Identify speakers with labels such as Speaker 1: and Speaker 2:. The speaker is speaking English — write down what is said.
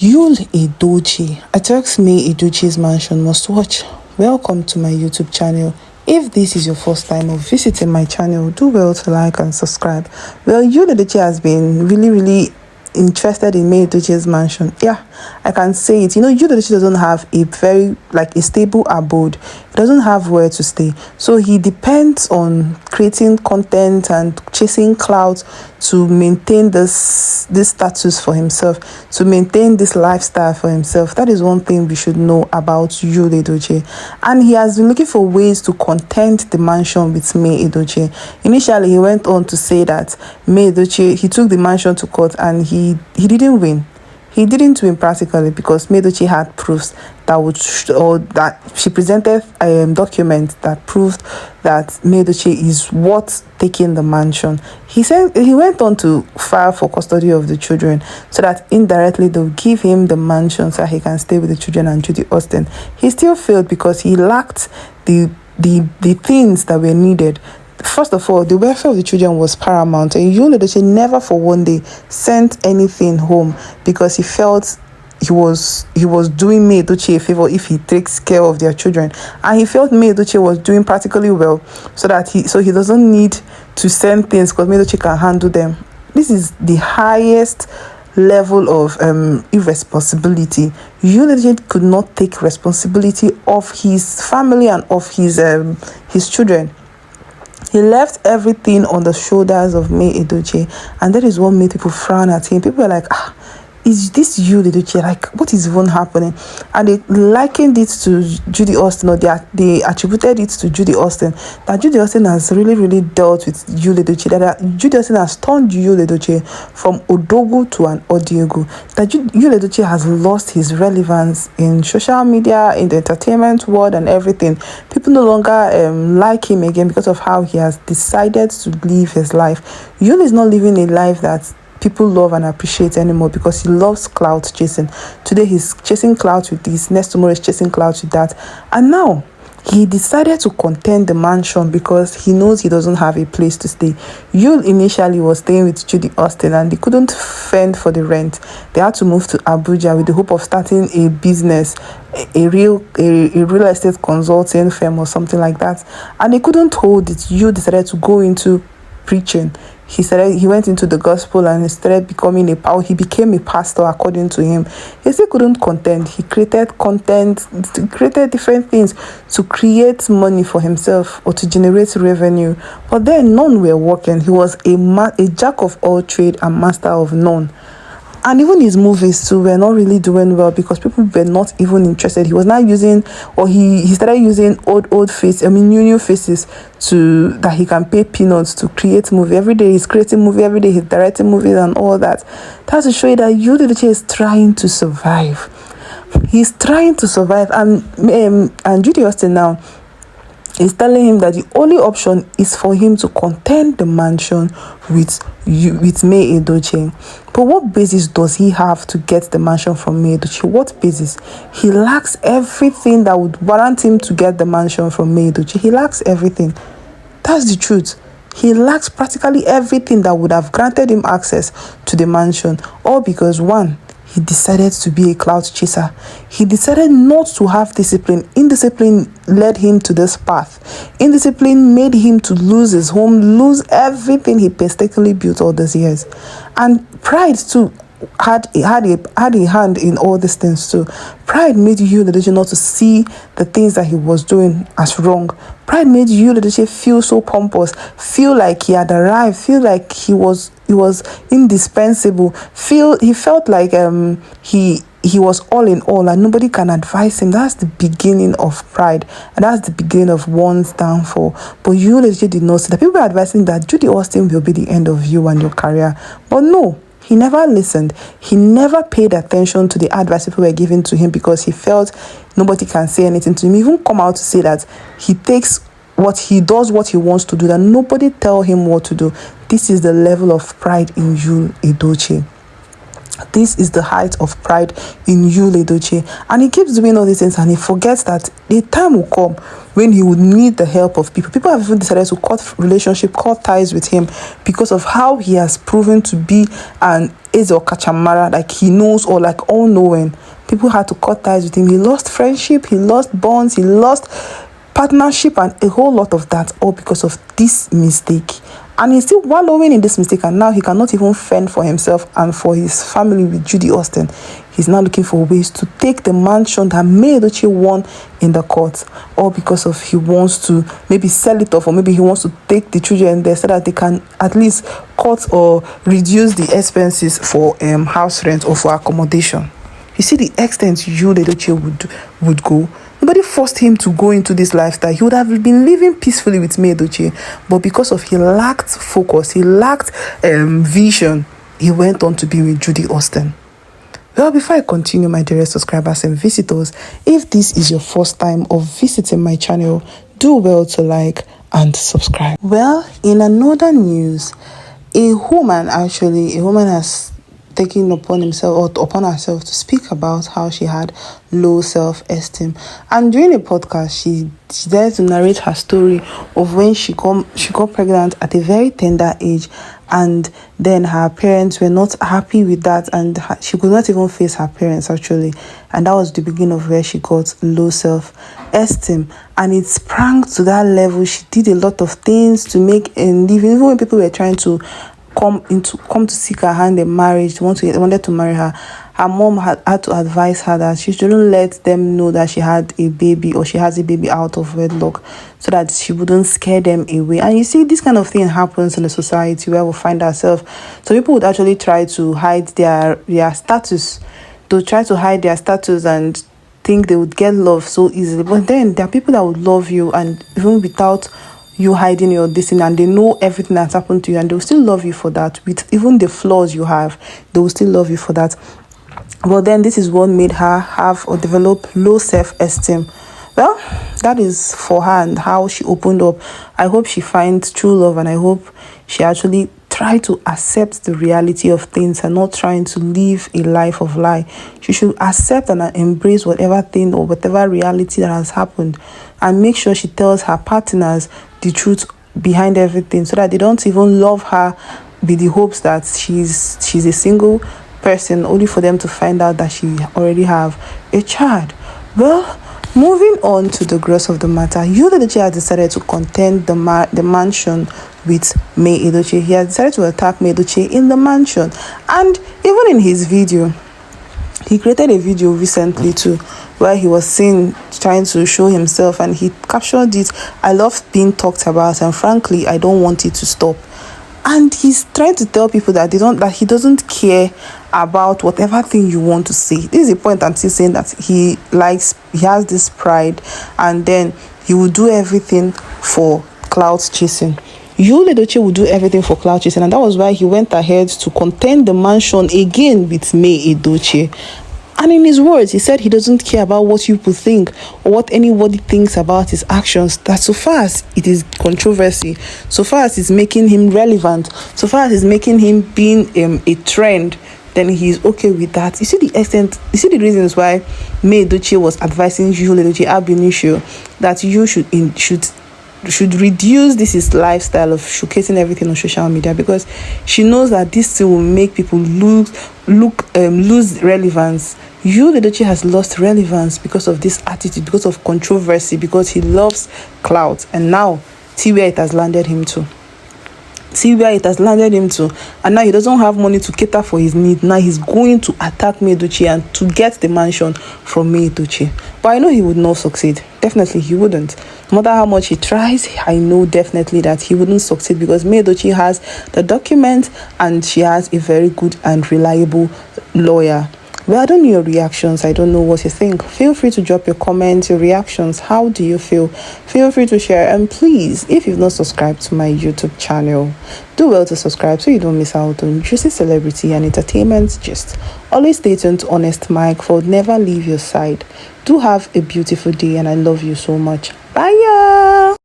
Speaker 1: Yul Edochie attacks May Edochie's mansion must watch. Welcome to my YouTube channel. If this is your first time of visiting my channel, do well to like and subscribe. Well, Yul Edochie has been really interested in May Edochie's mansion. Yeah, I can say it. Yul Edochie doesn't have a very a stable abode. He doesn't have where to stay, so he depends on creating content and chasing clout to maintain this status for himself, to maintain this lifestyle for himself. That is one thing we should know about Yul Edochie. And he has been looking for ways to contend the mansion with May Edochie. Initially, he went on to say that May Edochie, he took the mansion to court and he didn't win. He didn't win practically because May Edochie had proofs that she presented a document that proved that May Edochie is worth taking the mansion. He said he went on to file for custody of the children so that indirectly they'll give him the mansion so that he can stay with the children and Judy Austin. He still failed because he lacked the things that were needed. First of all, the welfare of the children was paramount, and Yul Edochie never for one day sent anything home because he felt he was doing May Edochie a favor if he takes care of their children, and he felt May Edochie was doing practically well, so he doesn't need to send things because May Edochie can handle them. This is the highest level of irresponsibility. Yul Edochie could not take responsibility of his family and of his children. He left everything on the shoulders of May Edochie, and that is what made people frown at him. People were like, is this Yul Edochie? Like, what is even happening? And they likened it to Judy Austin, or they attributed it to Judy Austin, that Judy Austin has really dealt with Yul Edochie, that Judy Austin has turned Yul Edochie from Odogu to an Odiego, that Yul Edochie has lost his relevance in social media, in the entertainment world and everything. People no longer like him again because of how he has decided to live his life. Yul is not living a life that people love and appreciate anymore because he loves clout chasing. Today he's chasing clout with this, next tomorrow he's chasing clout with that, and now he decided to contend the mansion because he knows he doesn't have a place to stay. Yul initially was staying with Judy Austin and they couldn't fend for the rent. They had to move to Abuja with the hope of starting a business, a real estate consulting firm or something like that, and they couldn't hold it. Yul decided to go into preaching. He went into the gospel and he started he became a pastor according to him. He still couldn't contend. He created content, created different things to create money for himself or to generate revenue. But then none were working. He was a jack of all trade and master of none. And even his movies too were not really doing well because people were not even interested. He was now using, or he started using new faces that he can pay peanuts to create movie. Every day he's creating movie, every day he's directing movies and all that. That's to show you that Yul Edochie is trying to survive. He's trying to survive, and Judy Austin now is telling him that the only option is for him to contend the mansion with May Edochie. But what basis does he have to get the mansion from May Edochie? What basis? He lacks everything that would warrant him to get the mansion from May Edochie. He lacks everything. That's the truth. He lacks practically everything that would have granted him access to the mansion. All because, one, he decided to be a clout chaser. He decided not to have discipline. Indiscipline led him to this path. Indiscipline made him to lose his home, lose everything he painstakingly built all these years. And pride too had a hand in all these things too. Pride made Yul Edochie not to see the things that he was doing as wrong. Pride made Yul Edochie feel so pompous, feel like he had arrived, feel like he was indispensable, he felt like he was all in all and nobody can advise him. That's the beginning of pride, and that's the beginning of one's downfall. But Yul Edochie did not see that. People were advising that Judy Austin will be the end of you and your career, but no. He never listened. He never paid attention to the advice people were giving to him because he felt nobody can say anything to him. He even come out to say that he does what he wants to do, that nobody tell him what to do. This is the level of pride in Yul Edochie. This is the height of pride in Yul Edochie. And he keeps doing all these things and he forgets that the time will come when he would need the help of people. People have even decided to cut ties with him because of how he has proven to be an Ezo Kachamara, like he knows or like all knowing. People had to cut ties with him. He lost friendship, he lost bonds, he lost partnership and a whole lot of that, all because of this mistake. And he's still wallowing in this mistake, and now he cannot even fend for himself and for his family with Judy Austin. He's now looking for ways to take the mansion that May Edochie won in the court, all because of he wants to maybe sell it off, or maybe he wants to take the children there so that they can at least cut or reduce the expenses for house rent or for accommodation. You see the extent Yul Edochie would go. Nobody forced him to go into this lifestyle. He would have been living peacefully with May Edochie, but because of he lacked focus, he lacked vision, he went on to be with Judy Austin. Well, before I continue, my dearest subscribers and visitors, if this is your first time of visiting my channel, do well to like and subscribe. Well, in another news, a woman has taking upon herself to speak about how she had low self-esteem, and during a podcast she decided to narrate her story of when she got pregnant at a very tender age, and then her parents were not happy with that, and she could not even face her parents actually, and that was the beginning of where she got low self-esteem. And it sprang to that level. She did a lot of things to make a living, even when people were trying to come to seek her hand in marriage, wanted to marry her. Her mom had to advise her that she shouldn't let them know that she had a baby or she has a baby out of wedlock, so that she wouldn't scare them away. And you see, this kind of thing happens in a society where we find ourselves. So people would actually try to hide their status. They'll try to hide their status and think they would get love so easily. But then there are people that would love you, and even without you hiding your destiny, and they know everything that's happened to you, and they'll still love you for that. With even the flaws you have, they will still love you for that. But then this is what made her have or develop low self-esteem. Well, that is for her and how she opened up. I hope she finds true love, and I hope she actually try to accept the reality of things and not trying to live a life of lie. She should accept and embrace whatever thing or whatever reality that has happened, and make sure she tells her partners the truth behind everything, so that they don't even love her with the hopes that she's a single person, only for them to find out that she already have a child. Well, moving on to the gross of the matter, Yul Edochie has decided to contend the mansion with May Edochie. He has decided to attack May Edochie in the mansion, and even in his video, he created a video recently too, where he was seen trying to show himself, and he captured it, "I love being talked about, and frankly, I don't want it to stop." And he's trying to tell people that he doesn't care about whatever thing you want to say. This is the point I'm still saying, that he has this pride, and then he will do everything for clout chasing. Yul Edochie will do everything for clout chasing, and that was why he went ahead to contend the mansion again with May Edochie. And in his words, he said he doesn't care about what people think or what anybody thinks about his actions, that so far as it is controversy, so far as it's making him relevant, so far as it's making him being a trend, then he's okay with that. You see the reasons why May Edochie was advising Yul Edochie ab initio that you should reduce this lifestyle of showcasing everything on social media, because she knows that this will make people lose relevance. Yul Edochie has lost relevance because of this attitude, because of controversy, because he loves clout, and now see where it has landed him to. And now he doesn't have money to cater for his need. Now he's going to attack May Edochie and to get the mansion from May Edochie. But I know he would not succeed. Definitely he wouldn't. No matter how much he tries, I know definitely that he wouldn't succeed, because May Edochie has the document and she has a very good and reliable lawyer. Well, I don't know your reactions. I don't know what you think. Feel free to drop your comments, your reactions. How do you feel? Feel free to share. And please, if you've not subscribed to my YouTube channel, do well to subscribe so you don't miss out on juicy celebrity and entertainment gist. Always stay tuned to Honest Mike, for never leave your side. Do have a beautiful day, and I love you so much. Bye, y'all.